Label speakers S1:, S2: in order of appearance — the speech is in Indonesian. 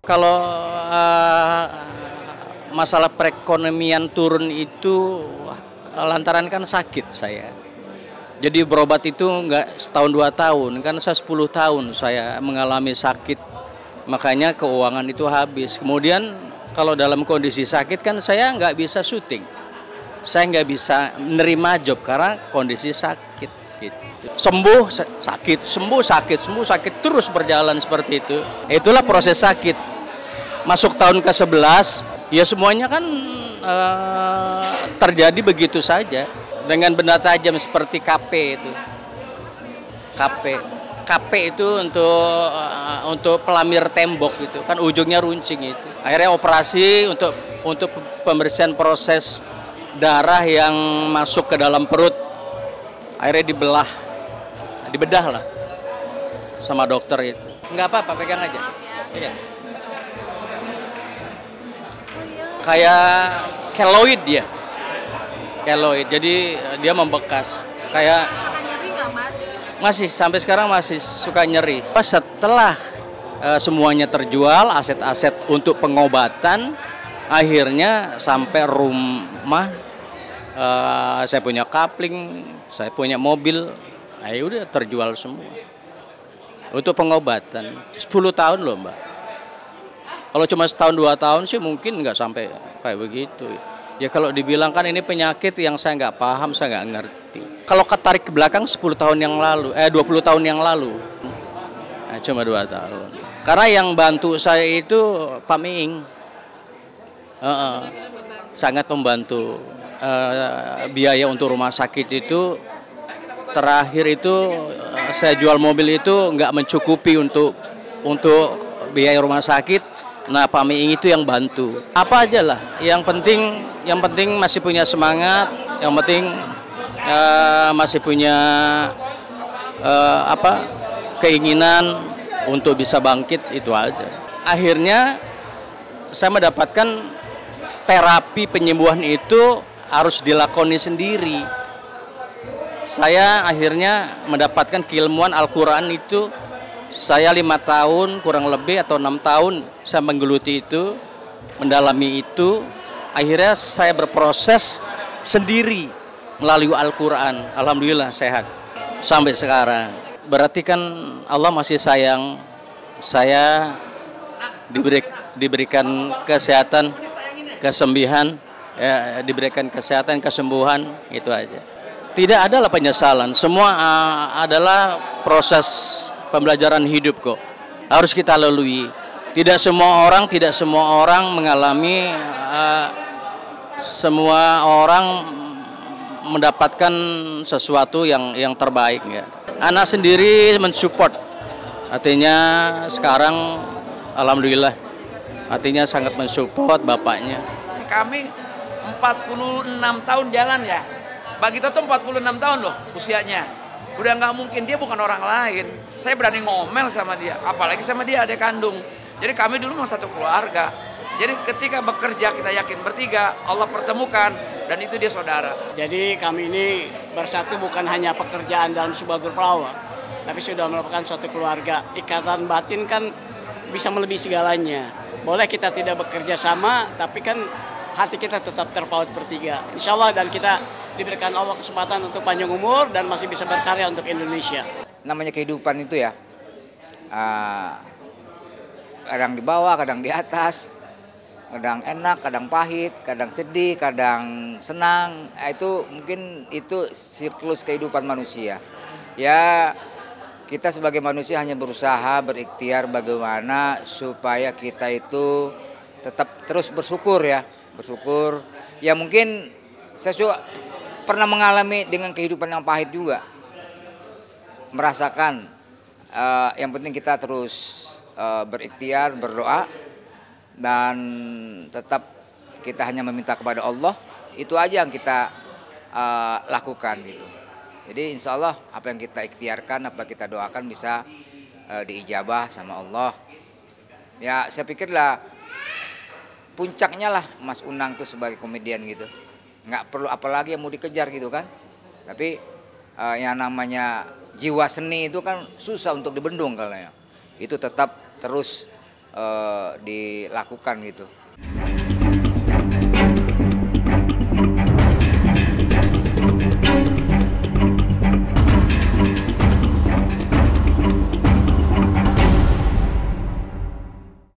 S1: Kalau masalah perekonomian turun itu lantaran kan sakit saya. Jadi berobat itu nggak setahun 2 tahun, kan saya 10 tahun saya mengalami sakit. Makanya keuangan itu habis. Kemudian kalau dalam kondisi sakit kan saya nggak bisa syuting. Saya nggak bisa menerima job karena kondisi sakit. Gitu. Sembuh sakit, sembuh sakit, sembuh sakit, terus berjalan seperti itu. Itulah proses sakit. Masuk tahun ke-11, ya semuanya kan terjadi begitu saja. Dengan benda tajam seperti KP itu. KP itu untuk pelamir tembok itu, kan ujungnya runcing itu. Akhirnya operasi untuk pembersihan proses darah yang masuk ke dalam perut. Akhirnya dibedah lah sama dokter itu. Nggak apa-apa, pegang aja. Iya. Kayak keloid dia. Keloid, jadi dia membekas. Kayak masih sampai sekarang masih suka nyeri. Setelah semuanya terjual, aset-aset untuk pengobatan, akhirnya sampai rumah saya punya kapling, saya punya mobil, ayo udah terjual semua. Untuk pengobatan 10 tahun loh Mbak. Kalau cuma setahun 2 tahun sih mungkin nggak sampai kayak begitu. Ya kalau dibilang kan ini penyakit yang saya nggak paham, saya nggak ngerti. Kalau ketarik ke belakang 10 tahun yang lalu, 20 tahun yang lalu, nah, cuma 2 tahun. Karena yang bantu saya itu Pak Miing, sangat membantu. Biaya untuk rumah sakit itu terakhir itu saya jual mobil itu nggak mencukupi untuk biaya rumah sakit. Nah, Pak Miing itu yang bantu. Apa aja lah, yang penting masih punya semangat, yang penting masih punya keinginan untuk bisa bangkit, itu aja. Akhirnya saya mendapatkan terapi penyembuhan itu harus dilakoni sendiri. Saya akhirnya mendapatkan keilmuan Al-Quran itu. Saya 5 tahun kurang lebih atau 6 tahun saya menggeluti itu, mendalami itu. Akhirnya saya berproses sendiri melalui Al-Quran. Alhamdulillah sehat sampai sekarang. Berarti kan Allah masih sayang saya, diberikan kesehatan, diberikan kesehatan, kesembuhan, itu aja. Tidak adalah penyesalan, semua adalah proses pembelajaran hidup kok. Harus kita lalui. Tidak semua orang mengalami, semua orang mendapatkan sesuatu yang terbaik ya. Anak sendiri mensupport. Artinya sekarang alhamdulillah, artinya sangat mensupport bapaknya.
S2: Kami 46 tahun jalan ya. Bagi kita tuh 46 tahun loh usianya. Udah nggak mungkin, dia bukan orang lain. Saya berani ngomel sama dia, apalagi sama dia adik kandung. Jadi kami dulu memang satu keluarga. Jadi ketika bekerja kita yakin bertiga, Allah pertemukan dan itu dia saudara.
S3: Jadi kami ini bersatu bukan hanya pekerjaan dalam sebuah grup pelawak, tapi sudah merupakan suatu keluarga. Ikatan batin kan bisa melebihi segalanya. Boleh kita tidak bekerja sama, tapi kan hati kita tetap terpaut bertiga. Insya Allah, dan kita diberikan Allah kesempatan untuk panjang umur dan masih bisa berkarya untuk Indonesia.
S4: Namanya kehidupan itu ya, kadang di bawah, kadang di atas, kadang enak, kadang pahit, kadang sedih, kadang senang. Itu mungkin itu siklus kehidupan manusia. Ya, kita sebagai manusia hanya berusaha berikhtiar bagaimana supaya kita itu tetap terus bersyukur ya, bersyukur. Ya mungkin saya juga pernah mengalami dengan kehidupan yang pahit juga, merasakan. Yang penting kita terus berikhtiar, berdoa, dan tetap kita hanya meminta kepada Allah. Itu aja yang kita lakukan gitu. Jadi insya Allah apa yang kita ikhtiarkan, apa kita doakan bisa diijabah sama Allah. Ya saya pikirlah puncaknya lah Mas Unang tuh sebagai komedian gitu. Nggak perlu apalagi yang mau dikejar gitu kan. Tapi yang namanya jiwa seni itu kan susah untuk dibendung kalau ya. Itu tetap terus dilakukan gitu.